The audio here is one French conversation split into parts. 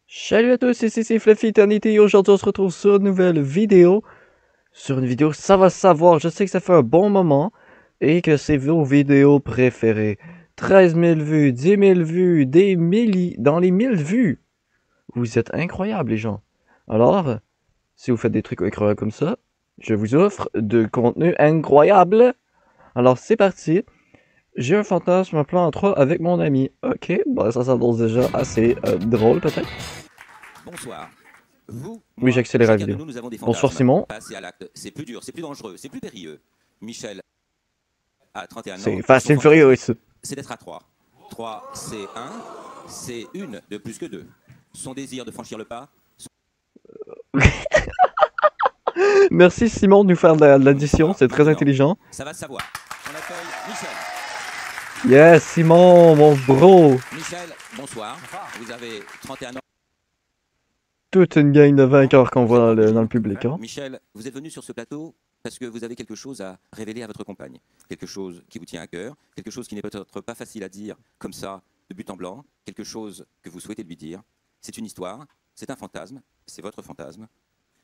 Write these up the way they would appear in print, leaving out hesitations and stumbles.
Salut à tous, ici c'est Fluffy Eternity et aujourd'hui on se retrouve sur une nouvelle vidéo. Sur une vidéo, ça va se savoir, je sais que ça fait un bon moment et que c'est vos vidéos préférées. 13 000 vues, 10 000 vues, des milliers, dans les 1000 vues. Vous êtes incroyables les gens. Alors, si vous faites des trucs incroyables comme ça, je vous offre de contenu incroyable. Alors c'est parti. J'ai un fantasme, un plan en 3 avec mon ami. Ok, bon ça s'annonce déjà assez drôle peut-être. Bonsoir. Vous, Oui, moi, j'accélère la chacun de vidéo. nous avons des Bonsoir fantasmes. Simon. Passer à l'acte, c'est plus dur, c'est plus dangereux, c'est plus périlleux. Michel a 31 ans. C'est Fast and Son Furious. fantasme, c'est d'être à 3. 3, c'est 1, c'est une de plus que 2. Son désir de franchir le pas. Merci Simon de nous faire de l'addition, c'est très intelligent. Ça va se savoir. On accueille Michel. Yes, Simon, mon bro. Michel, bonsoir. Vous avez 31 ans. Toute une gang de vainqueurs qu'on voit dans le public. Hein. Michel, vous êtes venu sur ce plateau parce que vous avez quelque chose à révéler à votre compagne. Quelque chose qui vous tient à cœur, quelque chose qui n'est peut-être pas facile à dire comme ça, de but en blanc, quelque chose que vous souhaitez lui dire. C'est une histoire, c'est un fantasme, c'est votre fantasme.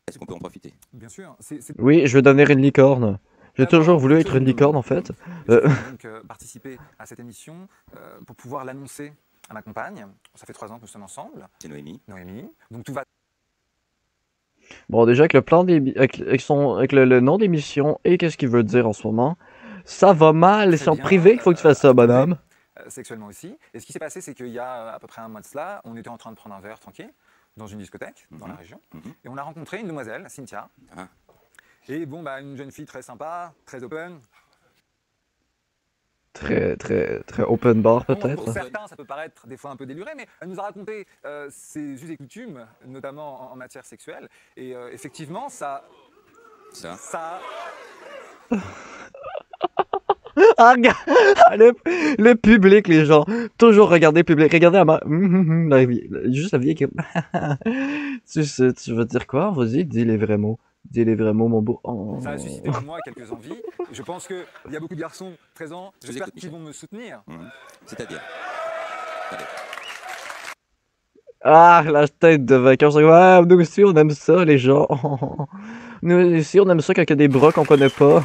Est-ce qu'on peut en profiter? Bien sûr. Oui, je veux devenir une licorne. J'ai toujours voulu être une licorne en fait. Donc participer à cette émission pour pouvoir l'annoncer à ma compagne. Ça fait 3 ans que nous sommes ensemble. C'est Noémie. Noémie. Donc tout va. Bon, déjà avec le plan avec le nom d'émission et qu'est-ce qu'il veut dire en ce moment, ça va mal. C'est en privé qu'il faut que tu fasses ça, bonhomme. Sexuellement aussi. Et ce qui s'est passé, c'est qu'il y a à peu près un mois de cela, on était en train de prendre un verre tranquille dans une discothèque dans la région. Et on a rencontré une demoiselle, Cynthia. Ah. Et bon, bah, une jeune fille très sympa, très open. Très open bar Bon, peut-être. pour certains, ça peut paraître des fois un peu déluré, mais elle nous a raconté ses us et coutumes, notamment en matière sexuelle. Et effectivement, ça. Ah, regarde le public, les gens. Toujours regarder le public. Regardez juste la vieille qui... tu veux dire quoi? Vas-y, dis les vrais mots. Dis les vrais mots, mon beau. Oh. Ça a suscité en moi quelques envies. Je pense qu'il y a beaucoup de garçons présents. J'espère qu'ils vont me soutenir. C'est-à-dire? Allez. Ah, la tête de vainqueur. Ouais, nous aussi, on aime ça, les gens. Nous aussi, on aime ça quand il y a des bras qu'on connaît pas.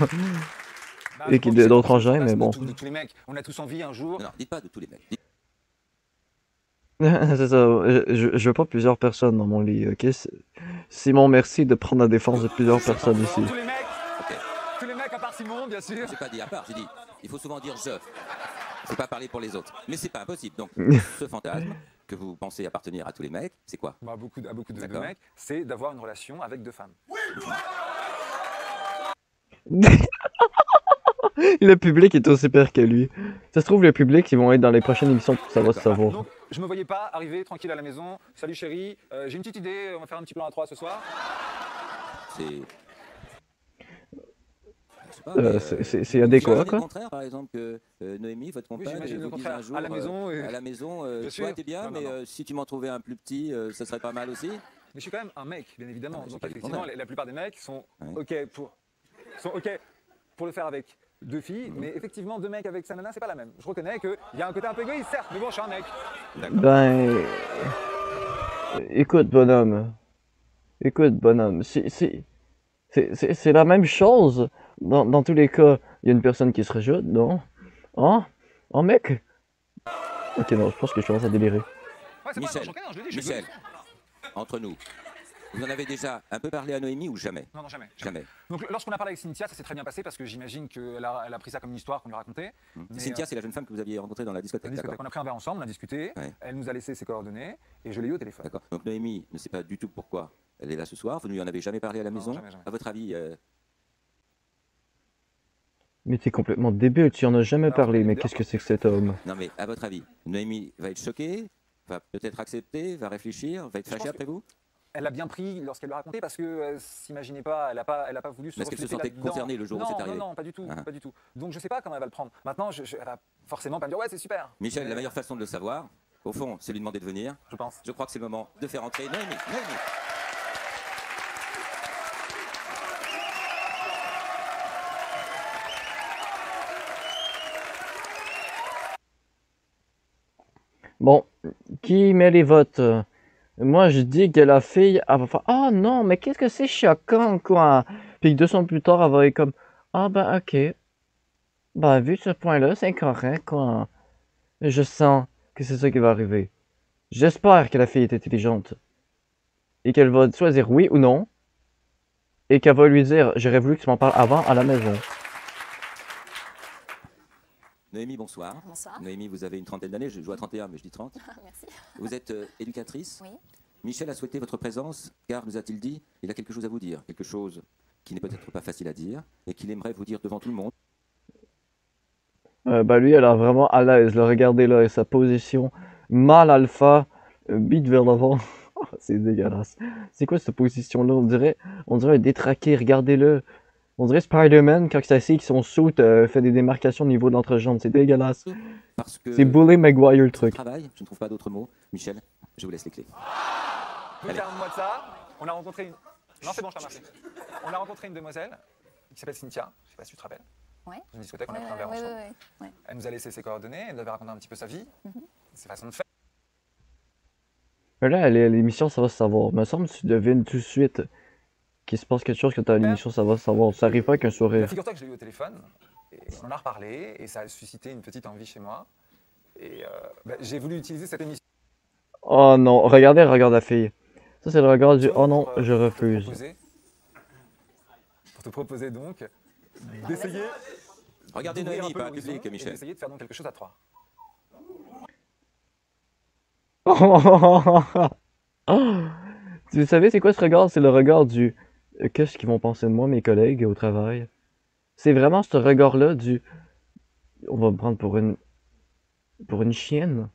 Et d'autres engins, mais bon. De tous les mecs, on a tous envie un jour. Non, dites pas de tous les mecs. C'est ça, je veux pas plusieurs personnes dans mon lit, ok? Simon, merci de prendre la défense de plusieurs personnes ici. Tous les mecs, tous les mecs à part Simon, bien sûr. J'ai pas dit à part, j'ai dit, il faut souvent dire je. Je peux pas parler pour les autres. Mais c'est pas impossible. Donc, ce fantasme que vous pensez appartenir à tous les mecs, c'est quoi? À beaucoup de mecs, c'est d'avoir une relation avec 2 femmes. Le public est aussi pire que lui. Ça se trouve, le public, ils vont être dans les prochaines émissions, ça va se savoir. Donc, je me voyais pas arriver tranquille à la maison. Salut chérie, j'ai une petite idée, on va faire un petit plan à 3 ce soir. C'est adéquat, quoi. Au contraire, par exemple, que Noémie, votre compagne, vous dise un jour à la maison, toi t'es bien, mais si tu m'en trouvais un plus petit, ça serait pas mal aussi. Mais je suis quand même un mec, bien évidemment. Donc effectivement, la plupart des mecs sont OK pour le faire avec 2 filles, mais effectivement 2 mecs avec sa nana, c'est pas la même. Je reconnais qu'il y a un côté un peu égoïste, certes, mais bon, je suis un mec. Ben, écoute bonhomme, c'est la même chose. Dans tous les cas, il y a une personne qui se rajoute, non? Hein? Oh mec? Ok, non, je pense que je commence à délirer. Ouais, Michel, pas, je le dis, Michel, entre nous, vous en avez déjà un peu parlé à Noémie ou jamais? Non, jamais. Donc lorsqu'on a parlé avec Cynthia, ça s'est très bien passé parce que j'imagine qu'elle a pris ça comme une histoire qu'on lui racontait. Cynthia, c'est la jeune femme que vous aviez rencontrée dans la discothèque. On a pris un verre ensemble, on a discuté, elle nous a laissé ses coordonnées et je l'ai eu au téléphone. D'accord. Donc Noémie ne sait pas du tout pourquoi elle est là ce soir. Vous ne lui en avez jamais parlé à la maison? Jamais. À votre avis Mais t'es complètement débile, tu en as jamais parlé, mais qu'est-ce que c'est que cet homme? Non mais à votre avis, Noémie va être choquée, va peut-être accepter, va réfléchir, va être fâchée après vous? Elle a bien pris lorsqu'elle lui a raconté parce que s'imaginait pas, elle a pas voulu se Est-ce qu'elle se sentait concernée le jour où c'est arrivé? Non, pas du tout. Donc je sais pas comment elle va le prendre. Maintenant, elle va forcément pas me dire ouais, c'est super. Michel, la meilleure façon de le savoir, au fond, c'est lui demander de venir. Je pense. Je crois que c'est le moment de faire entrer Noémie. Bon, Qui met les votes? Moi, je dis que la fille, elle va faire «Ah non, mais qu'est-ce que c'est choquant, quoi!» Puis que 2 semaines plus tard, elle va être comme «Ah ben ok, ben vu ce point-là, c'est correct, quoi.» Je sens que c'est ça qui va arriver. J'espère que la fille est intelligente et qu'elle va choisir oui ou non et qu'elle va lui dire «J'aurais voulu que tu m'en parles avant à la maison.» Noémie, bonsoir. Bonsoir. Noémie, vous avez une trentaine d'années, je joue à 31, mais je dis 30. Merci. Vous êtes éducatrice. Oui. Michel a souhaité votre présence, car, nous a-t-il dit, il a quelque chose à vous dire. Quelque chose qui n'est peut-être pas facile à dire, et qu'il aimerait vous dire devant tout le monde. Ben lui, elle a vraiment à l'aise, là. Regardez là, sa position. Mâle alpha, bite vers l'avant. Oh, c'est dégueulasse. C'est quoi cette position-là? On dirait un détraqué, regardez-le. On dirait Spider-Man quand il s'assied avec son suit fait des démarcations au niveau de l'entrejambe. C'est dégueulasse. Parce que C'est Bully Maguire le c'est truc. travail, je ne trouve pas d'autre mot. Michel, je vous laisse les clés. Donc, il y a un mois de ça, on a rencontré une. Non, c'est bon, je te remercie. On a rencontré une demoiselle qui s'appelle Cynthia, je ne sais pas si tu te rappelles. Ouais. Dans une discothèque, on a Ouais, pris un verre ouais, ensemble. ouais. Elle nous a laissé ses coordonnées, elle nous avait raconté un petit peu sa vie, ses façons de faire. Mais là, l'émission, ça va se savoir. Me semble que tu devines tout de suite qu'il se passe quelque chose que dans l'émission, ça va se savoir. Ça arrive pas avec un Bah, sourire. figure-toi que je l'ai eu au téléphone, et on en a reparlé, et ça a suscité une petite envie chez moi. Et bah, j'ai voulu utiliser cette émission. Oh non, regardez, regarde la fille. Ça, c'est le regard du oh non, je pour te refuse. proposer donc d'essayer. Regardez d'ouvrir un Noémie, peu pas le l'horizon public, et Michel. d'essayer de faire donc quelque chose à trois. Vous savez, c'est quoi ce regard? C'est le regard du qu'est-ce qu'ils vont penser de moi, mes collègues au travail? C'est vraiment ce regard-là du on va me prendre pour une chienne.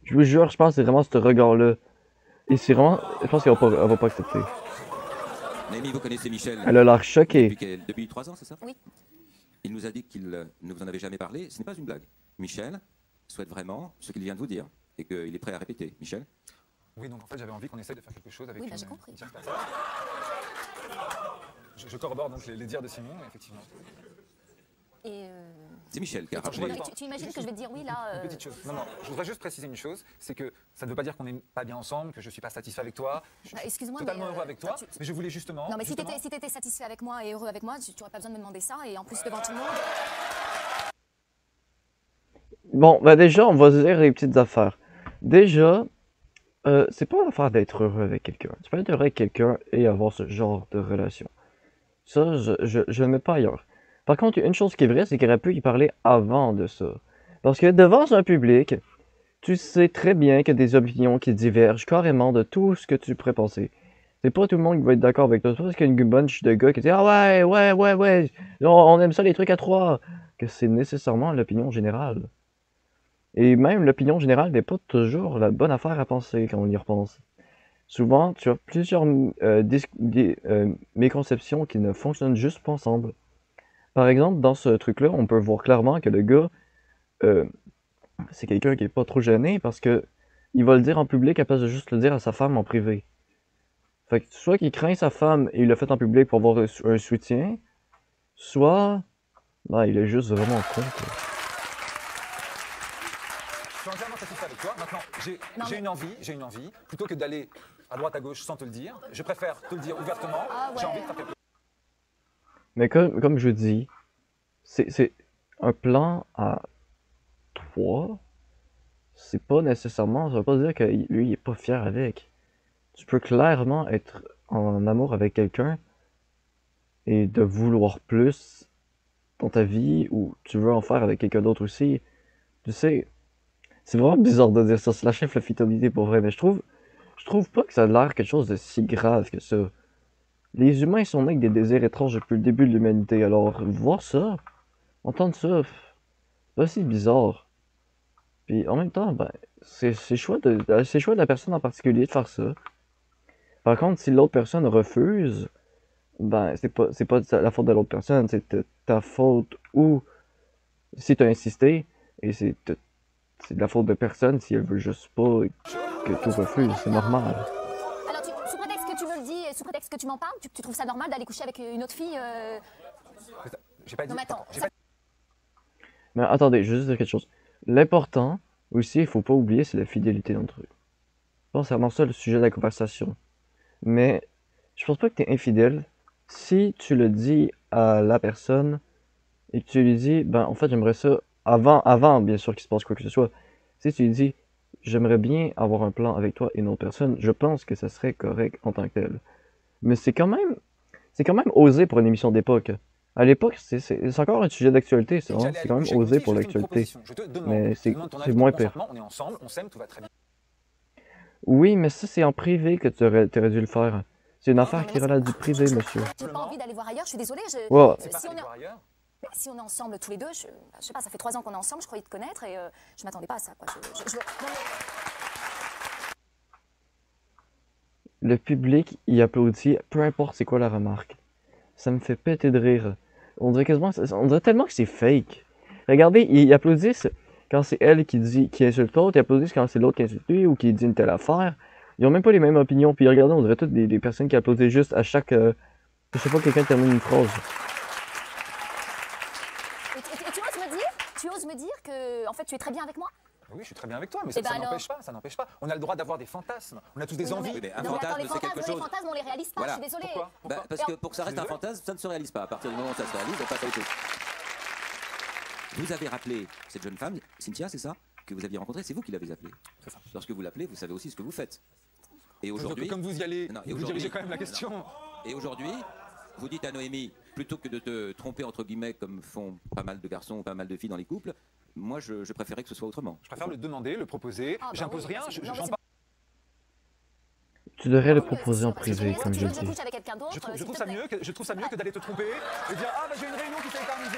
Je vous jure, je pense que c'est vraiment ce regard-là. Et c'est vraiment. Je pense qu'elle va pas accepter. Noémie, vous connaissez Michel Elle a l'air choquée. depuis 3 ans, c'est ça? Oui. Il nous a dit qu'il ne vous en avait jamais parlé. Ce n'est pas une blague. Michel souhaite vraiment ce qu'il vient de vous dire et qu'il est prêt à répéter. Michel? Oui, donc en fait, j'avais envie qu'on essaye de faire quelque chose avec Oui, bah, une, j'ai compris. une tierce personne. Je corrobore donc les dires de Simon, effectivement. Et C'est Michel qui a Attends, rappelé. tu imagines que je vais te dire oui là Une petite chose. Non, non, je voudrais juste préciser une chose, c'est que ça ne veut pas dire qu'on n'est pas bien ensemble, que je ne suis pas satisfait avec toi. Je suis excuse-moi, totalement mais, heureux avec toi, tu- mais je voulais justement. Non mais si justement- t'étais satisfait avec moi et heureux avec moi, tu n'aurais pas besoin de me demander ça et en plus devant tout le monde. Bon, bah déjà, on va dire les petites affaires. Déjà, c'est pas l'affaire d'être heureux avec quelqu'un. Tu peux être heureux avec quelqu'un et avoir ce genre de relation. Ça, je le mets pas ailleurs. Par contre, une chose qui est vraie, c'est qu'il aurait pu y parler avant de ça. Parce que devant un public, tu sais très bien qu'il y a des opinions qui divergent carrément de tout ce que tu pourrais penser. C'est pas tout le monde qui va être d'accord avec toi. C'est pas parce qu'il y a une bunch de gars qui disent ah ouais, on aime ça les trucs à trois, que c'est nécessairement l'opinion générale. Et même l'opinion générale n'est pas toujours la bonne affaire à penser quand on y repense. Souvent, tu as plusieurs méconceptions qui ne fonctionnent juste pas ensemble. Par exemple, dans ce truc-là, on peut voir clairement que le gars, c'est quelqu'un qui est pas trop gêné parce que il va le dire en public à place de juste le dire à sa femme en privé. Fait que soit qu'il craint sa femme et il le fait en public pour avoir un soutien, soit ben, il est juste vraiment con, quoi. Je suis entièrement satisfait avec toi. Maintenant, Non, j'ai mais- une envie. Plutôt que d'aller à droite, à gauche sans te le dire, je préfère te le dire ouvertement. Ah ouais. J'ai envie de faire quelque chose. Mais comme je dis, c'est un plan à 3. C'est pas nécessairement, ça veut pas dire que lui, il est pas fier avec. Tu peux clairement être en amour avec quelqu'un et de vouloir plus dans ta vie ou tu veux en faire avec quelqu'un d'autre aussi. Tu sais, c'est vraiment bizarre de dire ça, c'est la chef la fidélité pour vrai, mais je trouve pas que ça a l'air quelque chose de si grave que ça. Les humains sont nés avec des désirs étranges depuis le début de l'humanité, alors voir ça, entendre ça, c'est pas si bizarre. Puis en même temps, ben, c'est choix de la personne en particulier de faire ça. Par contre, si l'autre personne refuse, ben c'est pas la faute de l'autre personne, c'est ta faute ou si tu as insisté, et c'est de la faute de personne si elle veut juste pas que tu refuses, c'est normal. Alors sous prétexte que tu me le dis et sous prétexte que tu m'en parles, tu trouves ça normal d'aller coucher avec une autre fille J'ai pas dit. Non mais attends, j'ai pas- Mais attendez, je veux juste dire quelque chose. L'important, Aussi, il faut pas oublier, c'est la fidélité d'entre eux. Je pense que c'est vraiment ça le sujet de la conversation. Mais je pense pas que tu es infidèle si tu le dis à la personne et que tu lui dis, ben en fait j'aimerais ça, avant bien sûr qu'il se passe quoi que ce soit, si tu lui dis, j'aimerais bien avoir un plan avec toi et une autre personne, je pense que ça serait correct en tant que tel. Mais c'est quand même osé pour une émission d'époque. À l'époque, c'est encore un sujet d'actualité, c'est J'allais quand même aller osé coucher, pour j'ai fait une l'actualité. proposition. Je te demande, Mais je demande ton c'est avis, ton moins pire. consentement, on est ensemble, on s'aime, tout va très bien. Oui, mais ça c'est en privé que tu aurais dû le faire. C'est une affaire Non, mais qui là, relève du privé, monsieur. J'ai pas envie d'aller voir ailleurs, je suis désolée. Ouais. C'est pas Si on aller est... voir ailleurs. Si on est ensemble tous les deux, je sais pas, ça fait 3 ans qu'on est ensemble, je croyais te connaître et je m'attendais pas à ça. Quoi. Non, Le public y applaudit, peu importe c'est quoi la remarque. Ça me fait péter de rire. On dirait tellement que c'est fake. Regardez, ils applaudissent quand c'est elle qui insulte l'autre, ils applaudissent quand c'est l'autre qui insulte lui ou qui dit une telle affaire. Ils ont même pas les mêmes opinions. Puis regardez, on dirait toutes des personnes qui applaudissent juste à chaque... je sais pas, quelqu'un termine une phrase. et tu oses me dire que en fait tu es très bien avec moi. Oui, je suis très bien avec toi, mais Eh ben ça alors. n'empêche pas, ça n'empêche pas. On a le droit d'avoir des fantasmes, on a tous des Non, envies. Oui, mais un non, mais attends, fantasme, les c'est quelque fantasmes, chose. les fantasmes, on les réalise pas, Voilà. je suis désolée. Pourquoi Bah, parce que pour que ça reste un Désolé. fantasme, ça ne se réalise pas. À partir du moment où ça se réalise, on passe à autre chose. Vous avez rappelé cette jeune femme, Cynthia, c'est ça, que vous aviez rencontrée, c'est vous qui l'avez appelée. C'est ça. Lorsque vous l'appelez, vous savez aussi ce que vous faites. Et aujourd'hui, Comme vous y allez, Non, et vous aujourd'hui- dirigez quand même la question. et aujourd'hui, vous dites à Noémie, plutôt que de te tromper entre guillemets, comme font pas mal de garçons ou pas mal de filles dans les couples, moi je préférais que ce soit autrement. Je préfère le demander, le proposer, Ah, bah j'impose oui, rien, c'est- non, j'en mais c'est- parle. Tu devrais le Tant mieux, proposer c'est en sûr, parce que privé, comme je je dis. couche avec quelqu'un d'autre. Je trouve s'il te ça plaît. mieux je trouve ça mieux que d'aller te tromper et dire ah bah j'ai une réunion qui s'est éternisée.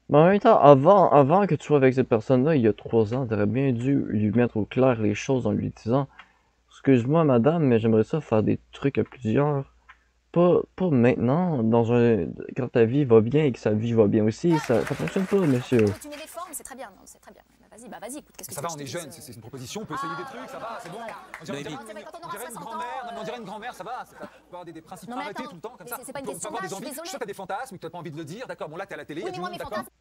Mais en même temps, avant que tu sois avec cette personne-là, il y a 3 ans, t'aurais bien dû lui mettre au clair les choses en lui disant, excuse-moi madame, mais j'aimerais ça faire des trucs à plusieurs. Pas maintenant, quand ta vie va bien et que sa vie va bien aussi, ça fonctionne pas, monsieur. Tu mets des formes, c'est très bien. Non, c'est très bien. Vas-y, écoute, qu'est-ce que Ça tu va, veux on que est je te jeunes, dise, c'est une proposition, on peut essayer des trucs, ça va, c'est bon. On dirait Noémie. une C'est vrai, quand on on aura dirait une 60 grand-mère, ans, non, mais on dirait une grand-mère, ça va, c'est pas, faut avoir des principes Non, mais arrêtés attends, tout le temps comme mais ça. c'est pas une Faut question avoir des d'âge, je suis envies. Je sais désolée. que t'as des fantasmes, que t'as pas envie de le dire, d'accord, bon là t'es à la télé, il y Oui, a mais du moi, monde, mes d'accord. fantasmes.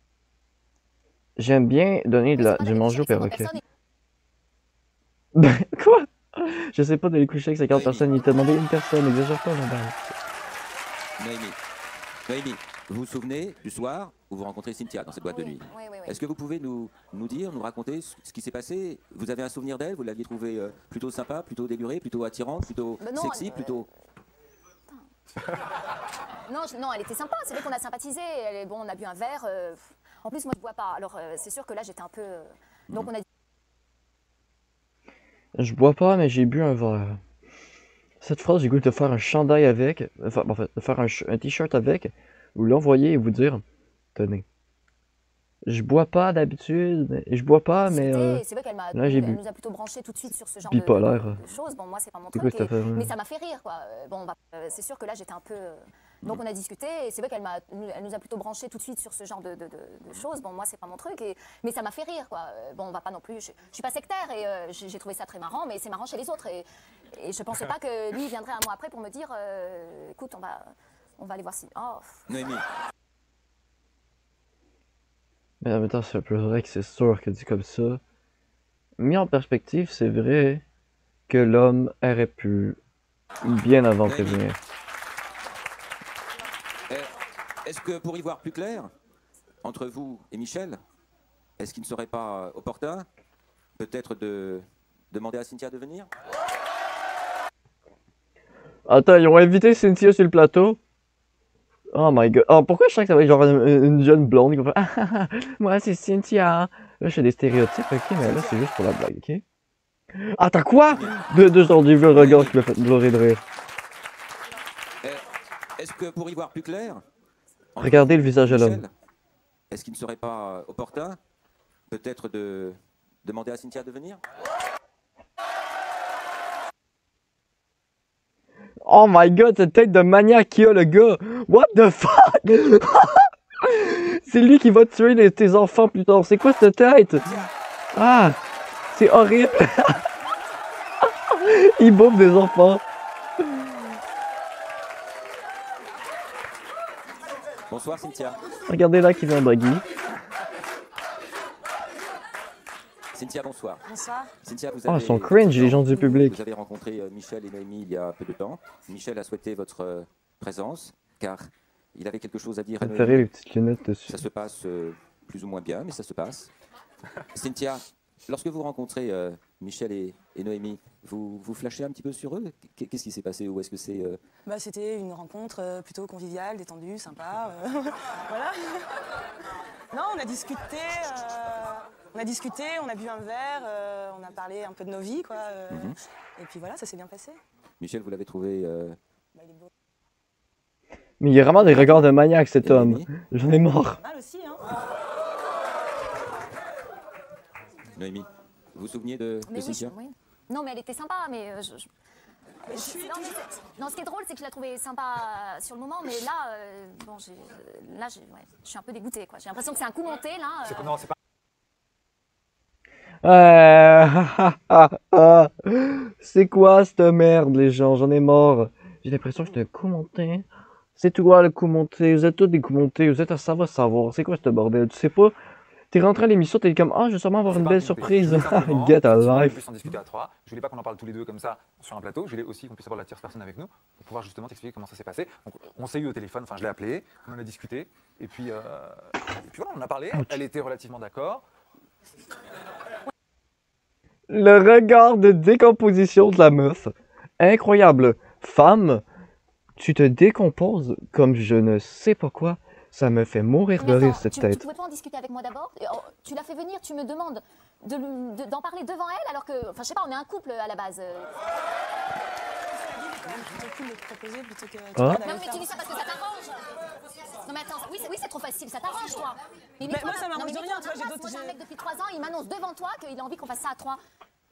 J'aime bien donner Mais c'est pas du d'aller manger au coucher avec 50 perroquet. personnes Quoi? Je sais pas d'aller coucher avec 50 Noémie. personnes, il t'a demandé une personne, exagère pas, madame. Noémie, vous vous souvenez du soir où vous rencontrez Cynthia dans cette boîte de nuit? Oui. Est-ce que vous pouvez nous dire, nous raconter ce qui s'est passé? Vous avez un souvenir d'elle? Vous l'aviez trouvée plutôt sympa, plutôt délurée, plutôt attirante, plutôt Bah non, sexy, plutôt... Non, elle était sympa. C'est vrai qu'on a sympathisé. Bon, on a bu un verre. En plus, moi, je bois pas. Alors, c'est sûr que là, j'étais un peu. Donc, on a. Je bois pas, mais j'ai bu un verre. Cette phrase, j'ai goût de faire un chandail avec, enfin, en fait, de faire un t-shirt avec, ou l'envoyer et vous dire, tenez. Je bois pas d'habitude, c'est vrai qu'elle là, j'ai bu. nous a plutôt branché tout de suite sur ce genre Bipolaire. de choses. Bon, moi, c'est pas mon C'est quoi truc. cette affaire-là? Mais ça m'a fait rire, quoi. Bon, c'est sûr que là, j'étais un peu. Donc, on a discuté. Et c'est vrai elle nous a plutôt branché tout de suite sur ce genre de choses. Bon, moi, c'est pas mon truc. Mais ça m'a fait rire, quoi. Bon, on va pas non plus. Je suis pas sectaire et j'ai trouvé ça très marrant, mais c'est marrant chez les autres. Et je pensais pas que lui viendrait un mois après pour me dire, écoute, on va aller voir si. Oh. Noémie, Mais en même temps, c'est un peu vrai que c'est sûr que dit comme ça. Mis en perspective, c'est vrai que l'homme aurait pu bien avant prévenir. est-ce que pour y voir plus clair, entre vous et Michel, est-ce qu'il ne serait pas opportun, peut-être de demander à Cynthia de venir? Attends, ils ont invité Cynthia sur le plateau? Oh my god. Oh, pourquoi je sens que ça va être genre une jeune blonde qui va faire ah, moi c'est Cynthia. Là, je fais des stéréotypes, ok, mais là, c'est juste pour la blague, ok? Attends, quoi? Deux secondes, j'ai vu le regard qui m'a fait pleurer de rire. Est-ce que pour y voir plus clair, entre Regardez le vous et visage de l'homme. Michel, est-ce qu'il ne serait pas opportun, peut-être de demander à Cynthia de venir? Oh my god, cette tête de maniaque qu'il a, le gars! What the fuck? C'est lui qui va tuer tes enfants plus tard. C'est quoi cette tête? Ah! C'est horrible! Il bouffe des enfants. Bonsoir Cynthia. Regardez là qui vient en buggy. Cynthia, bonsoir. Bonsoir. Cynthia, vous Ah, avez ils sont cringe, les gens du public. Vous avez rencontré Michel et Noémie il y a peu de temps. Michel a souhaité votre présence, car il avait quelque chose à dire à Ça me fait rire, Noémie. les petites lunettes dessus. Ça se passe plus ou moins bien, mais ça se passe. Cynthia, lorsque vous rencontrez Michel et Noémie, vous flashez un petit peu sur eux? Qu'est-ce qui s'est passé? Ou est-ce que c'est... Bah, c'était une rencontre plutôt conviviale, détendue, sympa. Voilà. Non, on a discuté, on a bu un verre, on a parlé un peu de nos vies, quoi. Et puis voilà, ça s'est bien passé. Michel, vous l'avez trouvé... Bah, il est beau. Mais il y a vraiment des regards de maniaque, cet Et homme. Noémie? J'en ai marre. Pas mal aussi, hein. Noémie, vous vous souvenez de Mais oui, Cynthia? oui. Non, mais elle était sympa, mais non, mais non, ce qui est drôle, c'est que je la trouvais sympa sur le moment, mais là, bon, ouais, je suis un peu dégoûtée, quoi. J'ai l'impression que c'est un coup monté, là. Non, c'est pas. C'est quoi cette merde, les gens? J'en ai marre. J'ai l'impression que je te commentais. C'est toi le commenté. Vous êtes tous des commentés. Vous êtes à savoir. C'est quoi ce bordel? Tu sais pas? T'es rentré à l'émission, t'es comme ah, je vais sûrement avoir une belle surprise. Get a On life. puisse en discuter à trois. Je voulais pas qu'on en parle tous les deux comme ça sur un plateau. Je voulais aussi qu'on puisse avoir la tierce personne avec nous pour pouvoir justement t'expliquer comment ça s'est passé. Donc, on s'est eu au téléphone, enfin je l'ai appelé, on en a discuté et puis voilà, on en a parlé. Elle était relativement d'accord. Le regard de décomposition de la meuf. Incroyable. Femme, tu te décomposes comme je ne sais pas quoi. Ça me fait mourir de Mais rire, attends, cette tu tête. pouvais pas en discuter avec moi d'abord? Tu l'as fait venir, tu me demandes d'en parler devant elle, alors que, enfin, je sais pas, on est un couple à la base. Plutôt cool de te proposer plutôt que... Ah. Non, mais tu dis ça parce que ça t'arrange. Non, mais attends, oui, c'est trop facile, ça t'arrange, toi. Mais moi, ça m'arrange non, mais de rien, mets-toi à tu vois, ma place. Moi, j'ai un mec depuis 3 ans, il m'annonce devant toi qu'il a envie qu'on fasse ça à 3.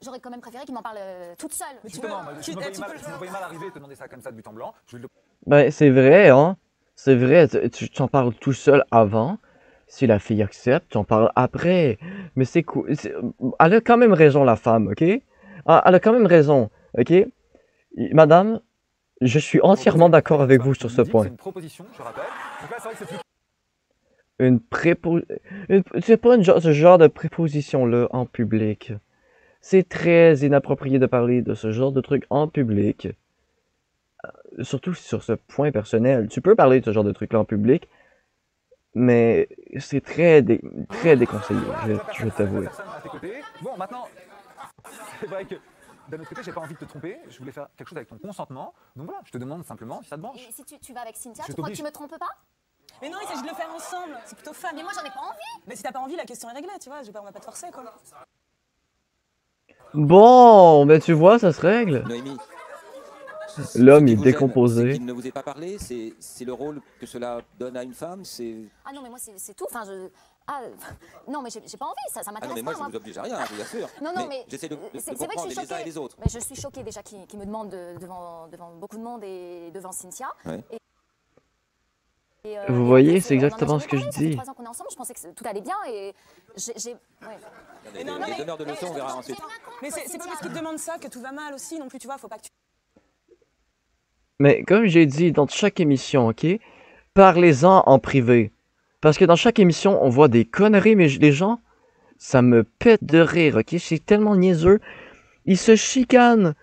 J'aurais quand même préféré qu'il m'en parle toute seule. Justement, je me voyais mal arriver et te demander ça comme ça de but en blanc. Je voulais Ben, c'est vrai, hein. C'est vrai, tu t'en parles tout seul avant. Si la fille accepte, tu en parles après. Mais c'est cool. Elle a quand même raison, la femme, ok? Ah, elle a quand même raison, ok? Madame, je suis entièrement d'accord avec vous sur ce point. C'est une proposition, je rappelle. Donc là, c'est vrai que c'est plus. C'est pas ce genre de préposition-là en public. C'est très inapproprié de parler de ce genre de truc en public. Surtout sur ce point personnel. Tu peux parler de ce genre de truc-là en public, mais c'est très déconseillé, je vais t'avouer. Bon, maintenant, c'est vrai que d'un autre côté, j'ai pas envie de te tromper. Je voulais faire quelque chose avec ton consentement. Donc voilà, je te demande simplement si ça te branche. Et si tu vas avec Cynthia, Je tu crois que t'oblige. tu me trompes pas? Mais non, il s'agit de le faire ensemble. C'est plutôt fun. Mais moi, j'en ai pas envie. Mais si t'as pas envie, la question est réglée, tu vois. On va pas te forcer, quoi. Bon, ben tu vois, ça se règle. Noémie, L'homme ce qui est vous gêne, décomposé. c'est qu'il ne vous ait pas parlé, c'est le rôle que cela donne à une femme, c'est... Ah non, mais moi, c'est tout. Enfin, non, mais j'ai pas envie, ça Ah non, m'intéresse mais moi pas. je vous oblige à rien, je vous assure. Non, non, mais j'essaie de c'est vrai que je comprendre suis les uns et les autres. Mais je suis choquée déjà qu'il me demande devant beaucoup de monde et devant Cynthia. Ouais. Vous Et voyez, en plus, c'est exactement on en a ce que jamais je parlé, dis. Ça fait 3 ans qu'on est ensemble, je pensais que tout allait bien et ouais. Les donneurs de leçons, on verra ensuite. Mais c'est pas parce qu'il te demande ça que tout va mal aussi, non plus, tu vois. Faut pas que tu... Mais comme j'ai dit dans chaque émission, ok? Parlez-en en privé. Parce que dans chaque émission, on voit des conneries, mais les gens, ça me pète de rire, ok? C'est tellement niaiseux. Ils se chicanent.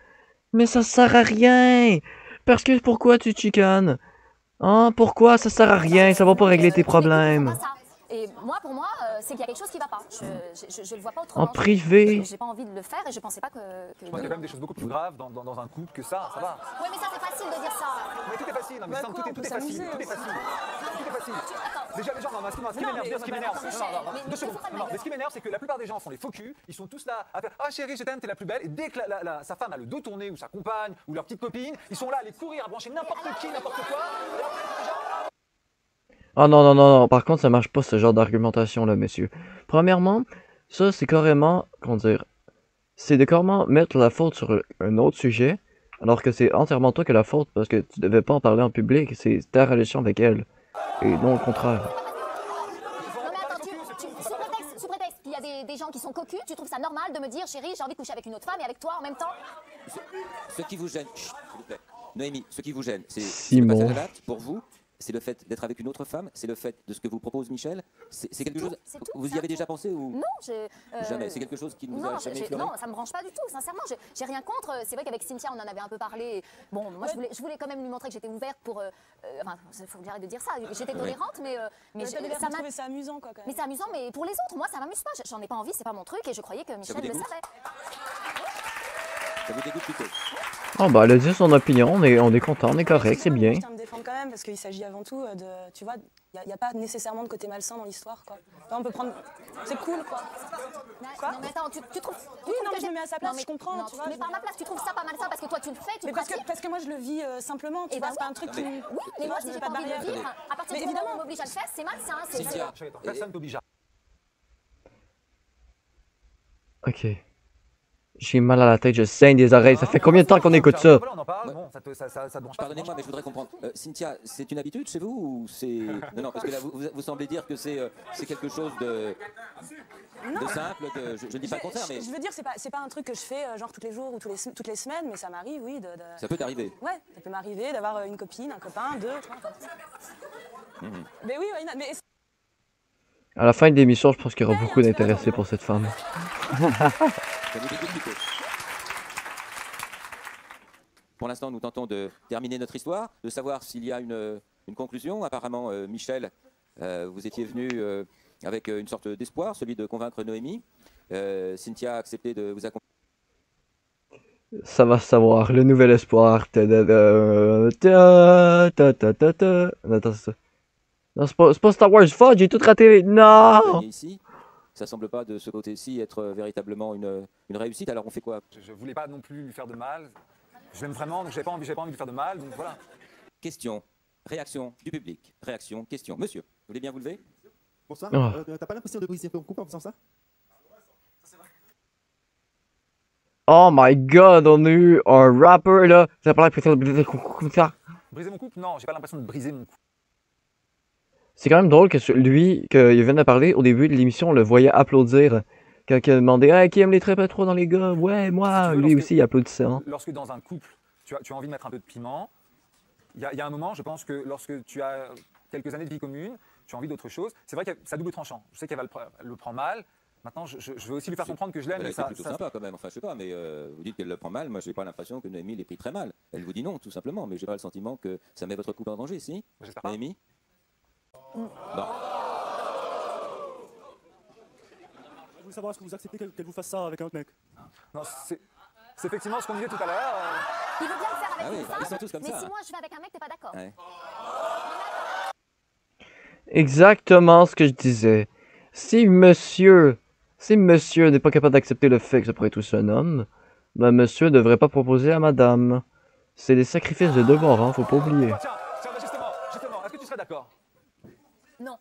Mais ça sert à rien. Parce que pourquoi tu te chicanes? Hein? Pourquoi ça sert à rien? Ça va pas régler tes problèmes. Et moi, pour moi, c'est qu'il y a quelque chose qui va pas. Je le vois pas autrement. En privé. J'ai pas envie de le faire et je pensais pas que... Je pense qu'il y a quand même des choses beaucoup plus graves dans un couple que ça va. Ouais, mais ça, c'est facile de dire ça. Mais tout est facile, non, mais Sam, tout est facile. Tout est facile. Déjà, les gens, non, ce qui m'énerve, ce qui m'énerve, c'est que la plupart des gens font les faux culs, ils sont tous là à faire ah chérie, je t'aime, t'es la plus belle, et dès que sa femme a le dos tourné, ou sa compagne, ou leur petite copine, ils sont là à les courir, à brancher n'importe qui, n'importe quoi. Ah non, non, non, non, par contre, ça marche pas ce genre d'argumentation-là, monsieur. Premièrement, ça, c'est carrément, comment dire, c'est de carrément mettre la faute sur un autre sujet, alors que c'est entièrement toi qui as la faute, parce que tu devais pas en parler en public, c'est ta relation avec elle, et non le contraire. Non, mais attends, sous prétexte qu'il y a des gens qui sont cocus, tu trouves ça normal de me dire, chérie, j'ai envie de coucher avec une autre femme et avec toi en même temps? Ce qui vous gêne, chut, s'il vous plaît. Noémie, ce qui vous gêne, c'est que Simon. le passage à l'acte, pour vous, c'est le fait d'être avec une autre femme, c'est le fait de ce que vous propose Michel. C'est quelque chose. c'est tout, Vous c'est y avez un déjà tout. pensé ou Non, j'ai. jamais? C'est quelque chose qui ne vous a jamais effleuré? Non, ça me branche pas du tout, sincèrement. J'ai rien contre. C'est vrai qu'avec Cynthia, on en avait un peu parlé. Bon, moi, je voulais quand même lui montrer que j'étais ouverte pour. Enfin, il faut que j'arrête de dire ça. J'étais tolérante, mais ça m'a trouvé ça amusant, quoi, quand même. Mais c'est amusant, mais pour les autres, moi, ça m'amuse pas. J'en ai pas envie, c'est pas mon truc, et je croyais que Michel le dégoûte? savait. Ça vous dégoûte plutôt? Oh bah elle a dit son opinion, on est content, on est correct, c'est bien. Je tiens à me défendre quand même parce qu'il s'agit avant tout de, tu vois, il n'y a pas nécessairement de côté malsain dans l'histoire, quoi. Là, on peut prendre, c'est cool, quoi. Quoi? Non mais attends, tu trouves. Oui, non, mais je me mets à sa place, je comprends, tu vois. Mais par ma place, tu trouves ça pas malsain parce que toi tu le fais, tu Mais pratiques. parce que moi je le vis simplement, tu vois, c'est pas un truc qui. Oui, mais moi si j'ai pas envie de le vivre, à partir du moment où on m'oblige à le faire, c'est malsain. Cynthia, Personne t'oblige à. Ok. J'ai mal à la tête, je saigne des oreilles. Ça fait combien de temps qu'on écoute ça? Voilà, on en parle, bon, ça te branche pas. pardonnez-moi, mais je voudrais comprendre. Cynthia, c'est une habitude chez vous ou c'est... Non, parce que là, vous semblez dire que c'est quelque chose de simple, je ne dis pas le contraire, mais... Je veux dire, c'est pas un truc que je fais genre tous les jours ou toutes les semaines, mais ça m'arrive, oui. Ça peut t'arriver. Ouais, ça peut m'arriver d'avoir une copine, un copain, deux, tu vois. Mais oui, mais... À la fin de l'émission, je pense qu'il y aura beaucoup d'intéressés pour cette femme. Ça vous dégoûte plutôt. Pour l'instant, nous tentons de terminer notre histoire, de savoir s'il y a une conclusion. Apparemment, Michel, vous étiez venu avec une sorte d'espoir, celui de convaincre Noémie. Cynthia a accepté de vous accompagner. Ça va se savoir, le nouvel espoir. Attends, c'est ça. Non, c'est pas Star Wars Fudge, j'ai tout raté. Non! Ici. Ça semble pas de ce côté-ci être véritablement une réussite. Alors on fait quoi? Je voulais pas non plus lui faire de mal. Je l'aime vraiment, donc j'ai pas envie de lui faire de mal, donc voilà. Question, réaction du public. Réaction, question. Monsieur, vous voulez bien vous lever? Bonsoir. Oh. T'as pas l'impression de briser ton couple en faisant ça? Oh my god, on a eu un rapper là. Ça pas l'impression de comme ça. Briser mon couple? Non, j'ai pas l'impression de briser mon couple. C'est quand même drôle que lui, qu'il vient de parler, au début de l'émission, on le voyait applaudir. Quand il a demandé hey, qui aime les tripes trop dans les gars? Ouais, moi. Si tu veux, Lui aussi, il applaudissait. Hein. Lorsque dans un couple, tu as envie de mettre un peu de piment, il y a un moment, je pense que lorsque tu as quelques années de vie commune, tu as envie d'autre chose. C'est vrai que c'est à double tranchant. Je sais qu'elle le prend mal. Maintenant, je veux aussi lui faire comprendre que je l'aime. C'est plutôt sympa quand même. Enfin, je sais pas, mais vous dites qu'elle le prend mal. Moi, j'ai pas l'impression que Noémie l'ait pris très mal. Elle vous dit non, tout simplement. Mais j'ai pas le sentiment que ça met votre couple en danger, si? J'espère pas. Noémie? Bon. Je voulais savoir est-ce que vous acceptez qu'elle vous fasse ça avec un autre mec? Non, c'est effectivement ce qu'on disait tout à l'heure. Il veut bien le faire avec Ah oui, une femme, ils sont tous comme mais ça. si moi je vais avec un mec, t'es pas d'accord. Ouais. Exactement ce que je disais. Si monsieur n'est pas capable d'accepter le fait que ça pourrait être aussi un homme, ben monsieur devrait pas proposer à madame. C'est des sacrifices de deux bords, hein, faut pas oublier. Tiens, justement, est-ce que tu serais d'accord? Non.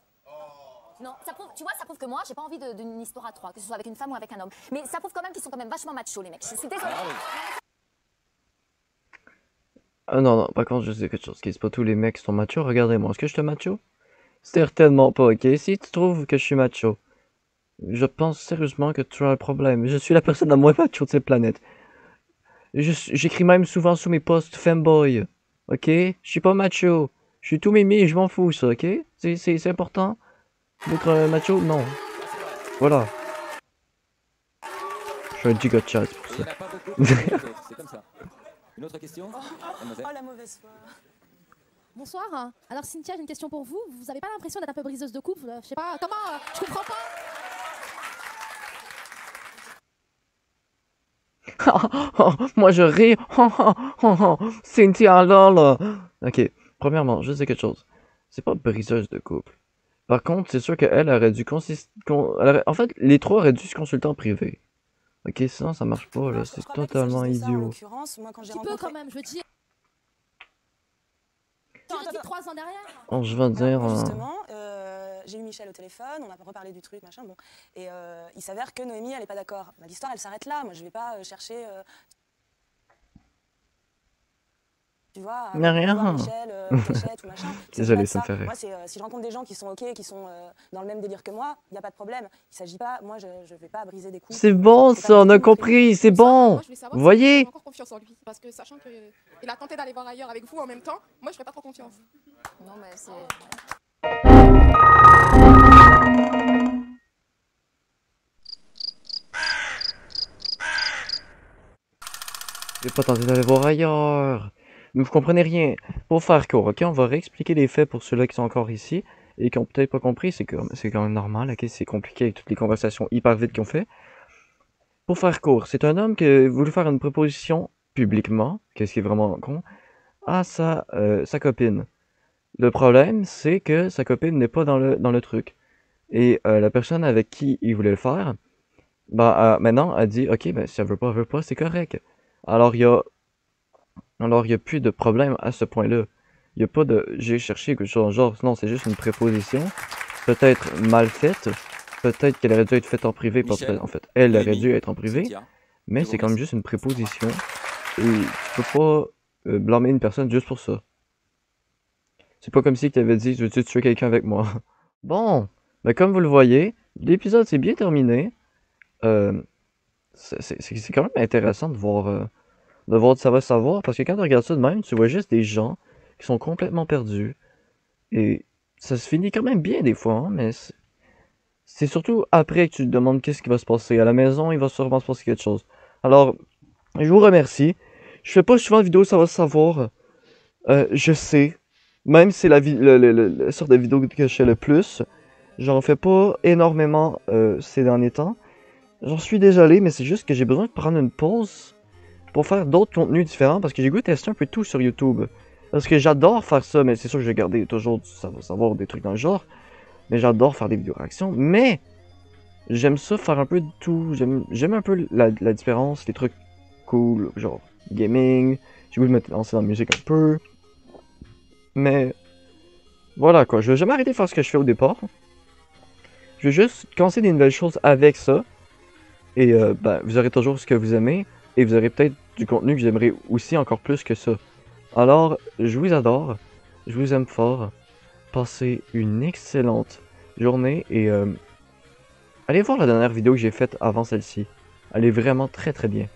Non, ça prouve que moi, j'ai pas envie d'une histoire à trois, que ce soit avec une femme ou avec un homme. Mais ça prouve quand même qu'ils sont quand même vachement machos, les mecs. Je suis désolée. Ah non, non, par contre, je sais quelque chose. C'est pas tous les mecs qui sont machos. Regardez-moi, est-ce que je suis macho? Certainement pas, ok? Si tu trouves que je suis macho, je pense sérieusement que tu as un problème. Je suis la personne la moins macho de cette planète. J'écris même souvent sous mes posts femboy. Ok? Je suis pas macho. Je suis tout mimi, je m'en fous, ça, ok? C'est important? D'être macho? Non. Voilà. Je suis un giga chat, c'est pour Il n'y ça. en a pas beaucoup. C'est comme ça. Une autre question? Mademoiselle. Oh la mauvaise foi. Bonsoir. Alors Cynthia, j'ai une question pour vous. Vous avez pas l'impression d'être un peu briseuse de couple? Je sais pas, comment? Je comprends pas. Moi je ris. Cynthia lol. Ok, premièrement, je sais quelque chose. C'est pas briseuse de couple. Par contre, c'est sûr qu'elle aurait dû en fait, les trois auraient dû se consulter en privé. Ok, sinon ça marche pas là, c'est totalement idiot. Moi, quand j'ai Tu peux quand même, je veux dire. Tu dis 3 ans derrière. Oh, je vais dire. Justement, j'ai eu Michel au téléphone, on a reparlé du truc, machin, bon. Et il s'avère que Noémie, elle est pas d'accord. Bah, l'histoire, elle s'arrête là. Moi, je vais pas chercher... tu vois, Mais rien. voir Michel, Cachette ou machin. Il s'agit Désolé, pas de ça me fait rire. Moi, si je rencontre des gens qui sont OK, qui sont dans le même délire que moi, il n'y a pas de problème. Il s'agit pas, moi, je vais pas briser des coups. C'est bon C'est pas ça, on a du tout mon truc. compris, c'est Bonsoir, bon. moi, je voulais savoir Vous si voyez? vous avez encore confiance en lui. Parce que sachant qu'il a tenté d'aller voir ailleurs avec vous en même temps, moi, je ferais pas trop confiance. Non, mais c'est. J'ai pas tenté d'aller voir ailleurs. Mais vous comprenez rien. Pour faire court, ok, on va réexpliquer les faits pour ceux-là qui sont encore ici et qui ont peut-être pas compris. C'est quand même normal, ok, c'est compliqué avec toutes les conversations hyper vite qu'on fait. Pour faire court, c'est un homme qui a voulu faire une proposition publiquement, qu'est-ce qui est vraiment con, à sa copine. Le problème, c'est que sa copine n'est pas dans le truc. Et la personne avec qui il voulait le faire, bah, maintenant, a dit, ok, ben, si elle veut pas, c'est correct. Alors, il y a plus de problème à ce point-là. Il y a pas de, j'ai cherché quelque chose, genre, non, c'est juste une préposition, peut-être mal faite, peut-être qu'elle aurait dû être faite en privé, pas Michel, en fait, elle aurait Noémie, dû être en privé, Cynthia, mais je vous c'est quand même remercie. juste une préposition, et tu peux pas blâmer une personne juste pour ça. C'est pas comme si tu avais dit, veux-tu tuer quelqu'un avec moi? Bon, ben comme vous le voyez, l'épisode s'est bien terminé. C'est quand même intéressant de voir ça va savoir, parce que quand tu regardes ça de même, tu vois juste des gens qui sont complètement perdus. Et ça se finit quand même bien des fois, hein, mais c'est surtout après que tu te demandes qu'est-ce qui va se passer. À la maison, il va sûrement se passer quelque chose. Alors, je vous remercie. Je fais pas souvent de vidéos, ça va savoir. Je sais. Même si c'est la sorte de vidéo que je fais le plus, j'en fais pas énormément ces derniers temps. J'en suis désolé, mais c'est juste que j'ai besoin de prendre une pause pour faire d'autres contenus différents parce que j'ai goûté tester un peu tout sur YouTube. Parce que j'adore faire ça, mais c'est sûr que je vais garder toujours ça va savoir des trucs dans le genre. Mais j'adore faire des vidéos réactions. Mais j'aime ça faire un peu de tout. J'aime un peu la différence, les trucs cool, genre gaming. J'ai goût de me lancer dans la musique un peu. Mais voilà quoi, je vais jamais arrêter de faire ce que je fais au départ. Je vais juste commencer des nouvelles choses avec ça. Et ben, vous aurez toujours ce que vous aimez. Et vous aurez peut-être du contenu que j'aimerais aussi encore plus que ça. Alors, je vous adore. Je vous aime fort. Passez une excellente journée. Et allez voir la dernière vidéo que j'ai faite avant celle-ci. Elle est vraiment très très bien.